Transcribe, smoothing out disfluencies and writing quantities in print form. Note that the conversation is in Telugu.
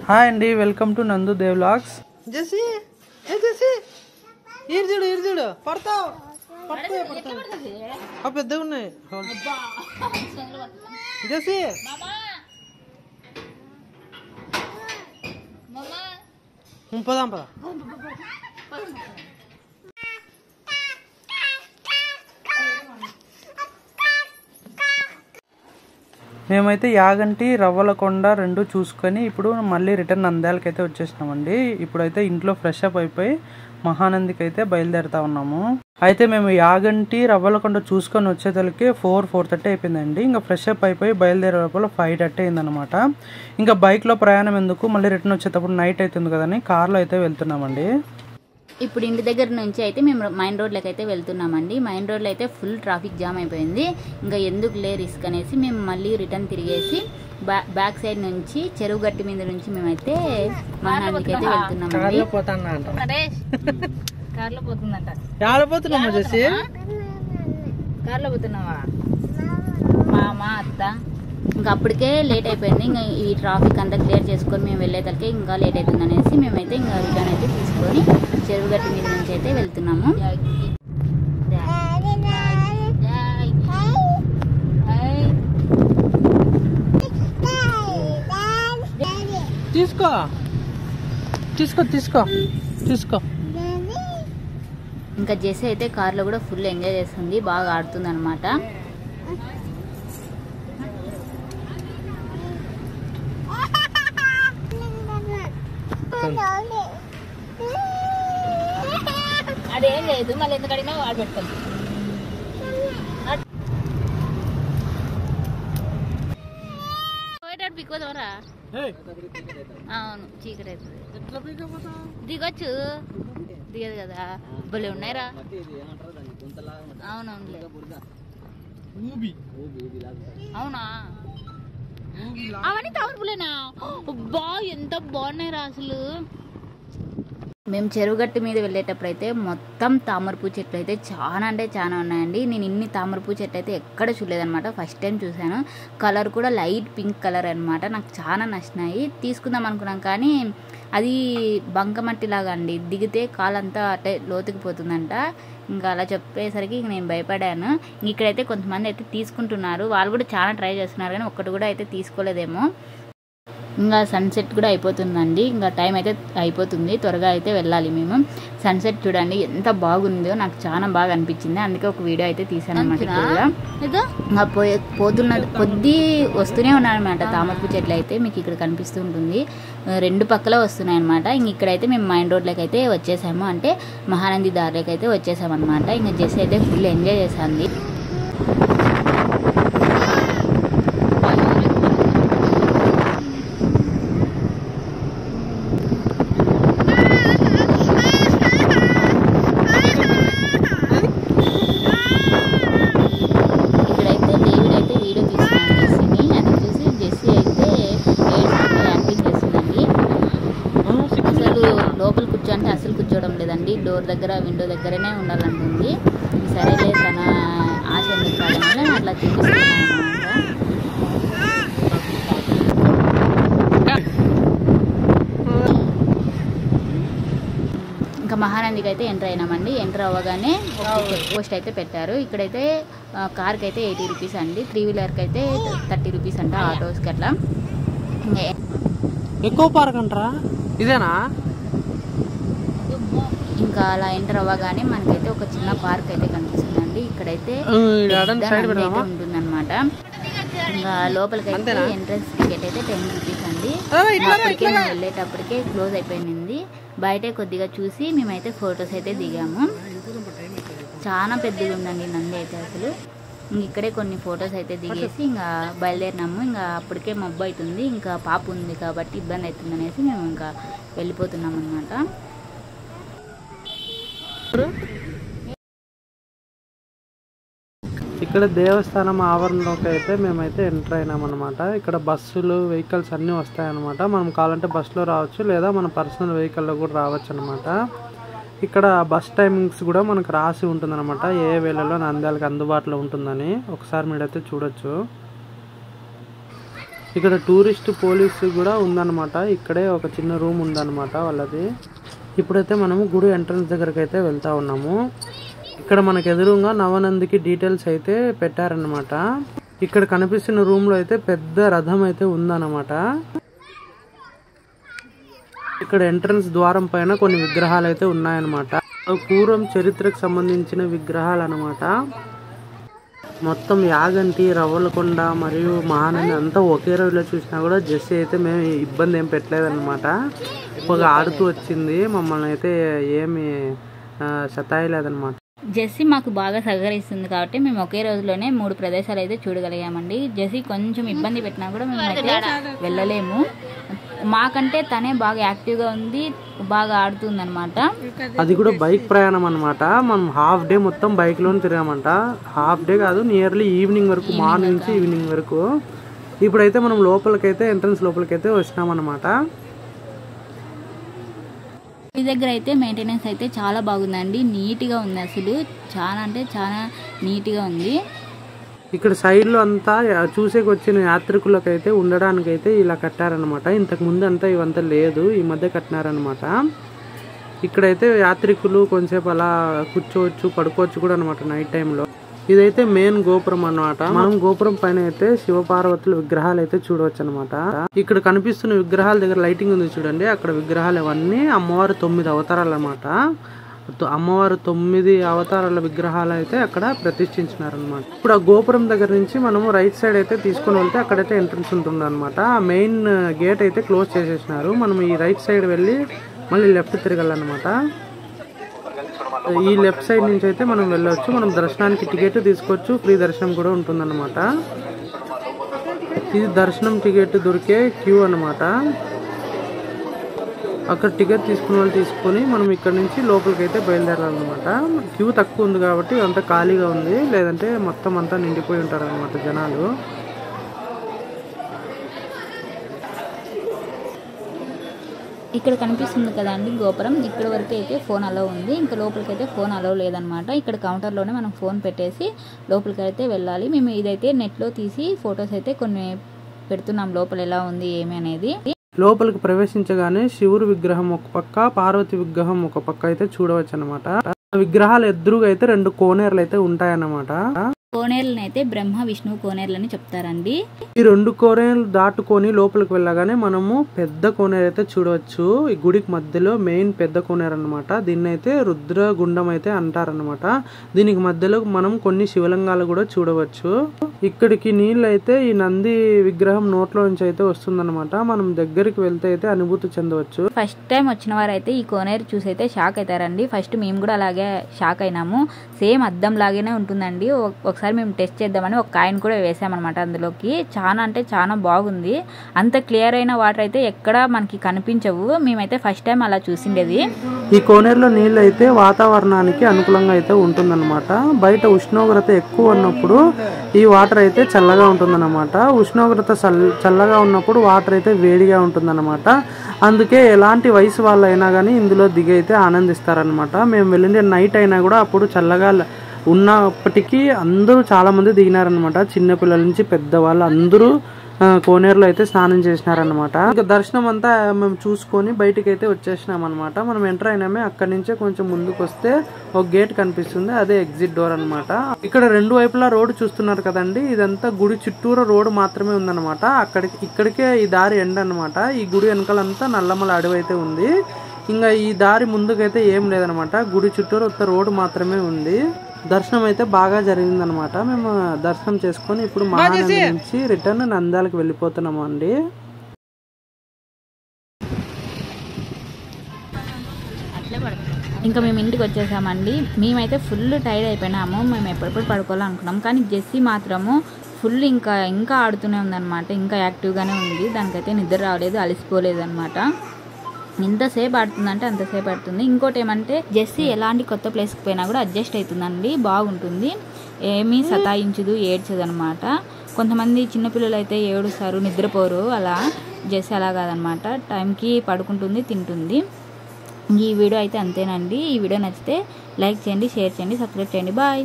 హాయ్ అండి, వెల్కమ్ టు నందు దేవ్ వ్లాగ్స్. జెసి జెసి ఇర్జుడు పడతావు పెద్దగా ఉన్నాయి జెసి. పదాం పదా. మేమైతే యాగంటి రవ్వలకొండ రెండు చూసుకొని ఇప్పుడు మళ్ళీ రిటర్న్ నంద్యాలకి అయితే వచ్చేసినామండి. ఇప్పుడైతే ఇంట్లో ఫ్రెష్ అప్ అయిపోయి మహానందికి అయితే బయలుదేరుతా ఉన్నాము. అయితే మేము యాగంటి రవ్వలకొండ చూసుకొని వచ్చేతలకి 4:30 అయిపోయిందండి. ఇంకా ఫ్రెష్ అప్ అయిపోయి బయలుదేరే లోపల 5:30 అయిందనమాట. ఇంకా బైక్లో ప్రయాణం ఎందుకు, మళ్ళీ రిటర్న్ వచ్చేటప్పుడు నైట్ అవుతుంది కదని కార్లో అయితే వెళ్తున్నామండి. ఇప్పుడు ఇంటి దగ్గర నుంచి అయితే మేము మైన్ రోడ్లోకి అయితే వెళ్తున్నామండి. మైన్ రోడ్లో అయితే ఫుల్ ట్రాఫిక్ జామ్ అయిపోయింది. ఇంకా ఎందుకు లే రిస్క్ అనేసి మేము మళ్ళీ రిటర్న్ తిరిగేసి బ్యాక్ సైడ్ నుంచి చెరువు గట్టి మీద నుంచి మేమైతే మహానందికి అయితే వెళ్తున్నామండి. కార్లో పోతున్నామా జెసి? కార్లో పోతున్నావా మామ అత్త? ఇంకా అప్పటికే లేట్ అయిపోయింది. ఇంకా ఈ ట్రాఫిక్ అంతా క్లియర్ చేసుకొని మేము వెళ్ళేతలకే ఇంకా లేట్ అవుతుంది అనేసి మేమైతే ఇంకా రిటర్న్ అయితే తీసుకొని చెరువు గట్టి మీద నుంచి అయితే వెళ్తున్నాము. తీసుకో తీసుకో తీసుకో తీసుకో. ఇంకా జెసి అయితే కార్లో కూడా ఫుల్ ఎంజాయ్ చేస్తుంది, బాగా ఆడుతుంది అనమాట. అదేం లేదు, మళ్ళీ ఎందుకు అడిగినా వాడు పెట్టుకోండి. పిక్కోదవరా? అవును, చీకటి అవుతుంది. దిగొచ్చు, దిగదు కదా. భలే ఉన్నాయిరా. అవునవునులే. అవునా, అవన్నీ తామర పూలేనా? అబ్బా ఎంత బాగున్నాయిరా అసలు. మేము చెరువుగట్టు మీద వెళ్ళేటప్పుడు అయితే మొత్తం తామరపూ చెట్లు అయితే చాలా అంటే చాలా ఉన్నాయండి. నేను ఇన్ని తామరపూ చెట్లు అయితే ఎక్కడ చూడలేదన్నమాట, ఫస్ట్ టైం చూశాను. కలర్ కూడా లైట్ పింక్ కలర్ అనమాట. నాకు చాలా నచ్చినాయి. తీసుకుందాం అనుకున్నాం కానీ అది బంకమట్టి లాగా అండి, దిగితే కాలంతా అటే లోతుకి పోతుందంట. ఇంకా అలా చెప్పేసరికి నేను భయపడాను. ఇక్కడైతే కొంతమంది అయితే తీసుకుంటున్నారు, వాళ్ళు కూడా చాలా ట్రై చేస్తున్నారు కానీ ఒక్కటి కూడా అయితే తీసుకోలేదేమో. ఇంకా సన్సెట్ కూడా అయిపోతుందండి, ఇంకా టైం అయితే అయిపోతుంది, త్వరగా అయితే వెళ్ళాలి మేము. సన్సెట్ చూడండి ఎంత బాగుందో, నాకు చాలా బాగా అనిపించింది. అందుకే ఒక వీడియో అయితే తీసాను అనమాట. ఇంకా పోతున్న కొద్దీ వస్తూనే ఉన్నాయన్నమాట తామరపు చెట్లు అయితే మీకు ఇక్కడ కనిపిస్తూ ఉంటుంది. రెండు పక్కల వస్తున్నాయి అనమాట. ఇంక ఇక్కడైతే మేము మైన్ రోడ్లోకి అయితే వచ్చేసాము, అంటే మహానంది దారిలోకి అయితే వచ్చేసాము అనమాట. ఇంకా జెసి అయితే ఫుల్ ఎంజాయ్ చేసింది. లోపల కూర్చోంటే అసలు కూర్చోవడం లేదండి, డోర్ దగ్గర విండో దగ్గరనే ఉండాలంటుంది. సరేలే తన ఆశ ఎందుకు కాదని అట్లా చూపిస్తున్నాను అనమాట. ఇంకా మహానందికి అయితే ఎంటర్ అయినామండి. ఎంటర్ అవ్వగానే చెక్ పోస్ట్ అయితే పెట్టారు. ఇక్కడైతే కార్కి అయితే 80 రూపీస్ అండి, 3 వీలర్కి అయితే 30 రూపీస్ అంట, ఆటోస్కి అట్లా. ఎక్కువ పార్క్ అంటారా ఇదేనా? ఇంకా అలా ఎంటర్ అవ్వగానే మనకైతే ఒక చిన్న పార్క్ అయితే కనిపిస్తుందండి. ఇక్కడైతే ఉంటుందన్నమాట. ఇంకా లోపలికి అయితే ఎంట్రన్స్ టికెట్ అయితే 10 రూపీస్ అండి. అప్పటికే మేము వెళ్ళేటప్పటికే క్లోజ్ అయిపోయింది. బయటే కొద్దిగా చూసి మేమైతే ఫొటోస్ అయితే దిగాము. చాలా పెద్దగా ఉందండి నంది అయితే అసలు. ఇక్కడే కొన్ని ఫొటోస్ అయితే దిగేసి ఇంకా బయలుదేరినాము. ఇంకా అప్పటికే మబ్బు అవుతుంది, ఇంకా పాప ఉంది కాబట్టి ఇబ్బంది అవుతుంది అనేసి మేము ఇంకా వెళ్ళిపోతున్నాం అన్నమాట. ఇక్కడ దేవస్థానం ఆవరణలోకి అయితే మేమైతే ఎంటర్ అయినామన్నమాట. ఇక్కడ బస్సులు వెహికల్స్ అన్నీ వస్తాయన్నమాట. మనం కావాలంటే బస్సులో రావచ్చు, లేదా మన పర్సనల్ వెహికల్లో కూడా రావచ్చు అనమాట. ఇక్కడ బస్ టైమింగ్స్ కూడా మనకు రాసి ఉంటుందన్నమాట, ఏ వేళలో నంద్యాలకు అందుబాటులో ఉంటుందని. ఒకసారి మీరైతే చూడొచ్చు. ఇక్కడ టూరిస్ట్ పోలీస్ కూడా ఉందన్నమాట. ఇక్కడే ఒక చిన్న రూమ్ ఉందన్నమాట వాళ్ళది. ఇప్పుడైతే మనము గుడి ఎంట్రన్స్ దగ్గరకు అయితే వెళ్తా ఉన్నాము. ఇక్కడ మనకు ఎదురుగా నవనందికి డీటెయిల్స్ అయితే పెట్టారనమాట. ఇక్కడ కనిపిస్తున్న రూమ్ లో అయితే పెద్ద రథం అయితే ఉందన్నమాట. ఇక్కడ ఎంట్రన్స్ ద్వారం పైన కొన్ని విగ్రహాలు అయితే ఉన్నాయన్నమాట. పూర్వం చరిత్రకు సంబంధించిన విగ్రహాలు అన్నమాట. మొత్తం యాగంటి, రవ్వలకొండ మరియు మహానంది అంతా ఒకే రోజులో చూసినా కూడా జెస్సీ అయితే మేము ఇబ్బంది ఏం పెట్టలేదన్నమాట. ఒక ఆడుతూ వచ్చింది, మమ్మల్ని అయితే ఏమి సతాయలేదన్నమాట. జెస్సీ మాకు బాగా సహకరిస్తుంది కాబట్టి మేము ఒకే రోజులోనే 3 ప్రదేశాలు అయితే చూడగలిగామండి. జెస్సీ కొంచెం ఇబ్బంది పెట్టినా కూడా మేము అయితే వెళ్ళలేము. మాకంటే తనే బాగా యాక్టివ్గా ఉంది, బాగా ఆడుతుంది అనమాట. అది కూడా బైక్ ప్రయాణం అనమాట. మనం హాఫ్ డే మొత్తం బైక్ లోనే తిరగామంట. హాఫ్ డే కాదు, నియర్లీ ఈవినింగ్ వరకు, మార్నింగ్ నుంచి ఈవినింగ్ వరకు. ఇప్పుడైతే మనం లోపలికైతే ఎంట్రన్స్ లోపలికైతే వచ్చినామన్నమాట. ఈ దగ్గర అయితే మెయింటెనెన్స్ అయితే చాలా బాగుందండి, నీట్గా ఉంది. అసలు చాలా అంటే చాలా నీట్గా ఉంది. ఇక్కడ సైడ్ లో అంతా చూసేకి వచ్చిన యాత్రికులకైతే ఉండడానికైతే ఇలా కట్టారనమాట. ఇంతకు ముందు అంతా ఇవంతా లేదు, ఈ మధ్య కట్టినారనమాట. ఇక్కడైతే యాత్రికులు కొంచెంసేపు అలా కూర్చోవచ్చు, పడుకోవచ్చు కూడా అనమాట నైట్ టైంలో. ఇదైతే మెయిన్ గోపురం అన్నమాట. మనం గోపురం పైన అయితే శివపార్వతుల విగ్రహాలు అయితే చూడవచ్చు అనమాట. ఇక్కడ కనిపిస్తున్న విగ్రహాల దగ్గర లైటింగ్ ఉంది చూడండి, అక్కడ విగ్రహాలు ఇవన్నీ అమ్మవారు 9 అవతారాలు అన్నమాట. అమ్మవారు 9 అవతారాల విగ్రహాలు అయితే అక్కడ ప్రతిష్ఠించినారనమాట. ఇప్పుడు ఆ గోపురం దగ్గర నుంచి మనము రైట్ సైడ్ అయితే తీసుకుని వెళ్తే అక్కడైతే ఎంట్రన్స్ ఉంటుంది అనమాట. మెయిన్ గేట్ అయితే క్లోజ్ చేసేసినారు. మనం ఈ రైట్ సైడ్ వెళ్ళి మళ్ళీ లెఫ్ట్ తిరగాలన్నమాట. ఈ లెఫ్ట్ సైడ్ నుంచి అయితే మనం వెళ్ళవచ్చు. మనం దర్శనానికి టికెట్ తీసుకోవచ్చు, ఫ్రీ దర్శనం కూడా ఉంటుందన్నమాట. ఇది దర్శనం టికెట్ దొరికే క్యూ అన్నమాట. అక్కడ టికెట్ తీసుకున్న వాళ్ళు తీసుకొని మనం ఇక్కడ నుంచి లోపలికి అయితే బయలుదేరాలన్నమాట. క్యూ తక్కువ ఉంది కాబట్టి అంతా ఖాళీగా ఉంది, లేదంటే మొత్తం అంతా నిండిపోయి ఉంటారు అనమాట జనాలు. ఇక్కడ కనిపిస్తుంది కదండి గోపురం, ఇక్కడ వరకు అయితే ఫోన్ అలౌ ఉంది, ఇంకా లోపలికి అయితే ఫోన్ అలౌ లేదనమాట. ఇక్కడ కౌంటర్లోనే మనం ఫోన్ పెట్టేసి లోపలికి అయితే వెళ్ళాలి. మేము ఇదైతే నెట్లో తీసి ఫొటోస్ అయితే కొన్ని పెడుతున్నాం, లోపల ఎలా ఉంది ఏమి అనేది. లోపలికి ప్రవేశించగానే శివుడు విగ్రహం ఒక పక్క, పార్వతి విగ్రహం ఒక పక్క అయితే చూడవచ్చు అనమాట. విగ్రహాలు ఎదురుగా అయితే 2 కోనేరులు అయితే ఉంటాయన్నమాట. కోనేరులను అయితే బ్రహ్మ విష్ణు కోనేరులని చెప్తారండి. ఈ 2 కోనేరులు దాటుకొని లోపలికి వెళ్ళగానే మనము పెద్ద కోనేరు అయితే చూడవచ్చు. ఈ గుడికి మధ్యలో మెయిన్ పెద్ద కోనేరు అనమాట. దీన్ని అయితే రుద్రగుండం అయితే అంటారనమాట. దీనికి మధ్యలో మనం కొన్ని శివలింగాలు కూడా చూడవచ్చు. ఇక్కడికి నీళ్ళు అయితే ఈ నంది విగ్రహం నోట్లో నుంచి అయితే వస్తుందన్నమాట. మనం దగ్గరికి వెళ్తే అయితే అనుభూతి చెందవచ్చు. ఫస్ట్ టైం వచ్చిన వారు అయితే ఈ కోనేరు చూసి అయితే షాక్ అవుతారండి. ఫస్ట్ మేము కూడా అలాగే షాక్ అయినాము. సేమ్ అద్దం లాగానే ఉంటుందండి. ఒకసారి మేము టెస్ట్ చేద్దామని ఒక కాయిన్ కూడా వేసామన్నమాట అందులోకి. చాలా అంటే చాలా బాగుంది. అంత క్లియర్ అయిన వాటర్ అయితే ఎక్కడ మనకి కనిపించవు. మేమైతే ఫస్ట్ టైం అలా చూసిండేది. ఈ కోనేరులో నీళ్ళు అయితే వాతావరణానికి అనుకూలంగా అయితే ఉంటుందన్నమాట. బయట ఉష్ణోగ్రత ఎక్కువ ఉన్నప్పుడు ఈ వాటర్ అయితే చల్లగా ఉంటుందన్నమాట. ఉష్ణోగ్రత చల్లగా ఉన్నప్పుడు వాటర్ అయితే వేడిగా ఉంటుందన్నమాట. అందుకే ఎలాంటి వయసు వాళ్ళైనా కానీ ఇందులో దిగి అయితే ఆనందిస్తారనమాట. మేము వెళ్ళిన నైట్ అయినా కూడా అప్పుడు చల్లగా ఉన్నప్పటికీ అందరూ చాలా మంది దిగినారనమాట. చిన్నపిల్లల నుంచి పెద్దవాళ్ళు అందరూ కోనేరులో అయితే స్నానం చేసినారనమాట. ఇంకా దర్శనం అంతా మేము చూసుకొని బయటికి అయితే వచ్చేసినాం అనమాట. మనం ఎంటర్ అయినామే, అక్కడి నుంచే కొంచెం ముందుకు వస్తే ఒక గేట్ కనిపిస్తుంది, అదే ఎగ్జిట్ డోర్ అనమాట. ఇక్కడ 2 వైపులా రోడ్డు చూస్తున్నారు కదండి, ఇదంతా గుడి చుట్టూరు రోడ్డు మాత్రమే ఉందన్నమాట. ఇక్కడికే ఈ దారి ఎండ్ అనమాట. ఈ గుడి వెనకాలంతా నల్లమల అడవి అయితే ఉంది. ఇంకా ఈ దారి ముందుకైతే ఏం లేదనమాట. గుడి చుట్టూరు ఒక రోడ్డు మాత్రమే ఉంది. దర్శనం అయితే బాగా జరిగిందనమాట. మేము దర్శనం చేసుకొని ఇప్పుడు మహానంది నుంచి రిటర్న్ నంద్యాలకు వెళ్ళిపోతున్నాము అండి. ఇంకా మేము ఇంటికి వచ్చేసామండి. మేమైతే ఫుల్ టైర్డ్ అయిపోయినాము. మేము ఎప్పుడెప్పుడు పడుకోవాలనుకున్నాం, కానీ జెస్సీ మాత్రము ఫుల్ ఇంకా ఆడుతూనే ఉందన్నమాట. ఇంకా యాక్టివ్గానే ఉంది. దానికైతే నిద్ర రావలేదు, అలసిపోలేదు అనమాట. ఎంతసేపు ఆడుతుందంటే అంతసేపు ఆడుతుంది. ఇంకోటి ఏమంటే జెస్సీ ఎలాంటి కొత్త ప్లేస్కి పోయినా కూడా అడ్జస్ట్ అవుతుందండి, బాగుంటుంది, ఏమీ సతాయించదు, ఏడ్చదు అనమాట. కొంతమంది చిన్నపిల్లలు అయితే ఏడుస్తారు, నిద్రపోరు. అలా జెస్సీ అలా కాదనమాట, టైంకి పడుకుంటుంది, తింటుంది. ఈ వీడియో అయితే అంతేనండి. ఈ వీడియో నచ్చితే లైక్ చేయండి, షేర్ చేయండి, సబ్స్క్రైబ్ చేయండి. బాయ్.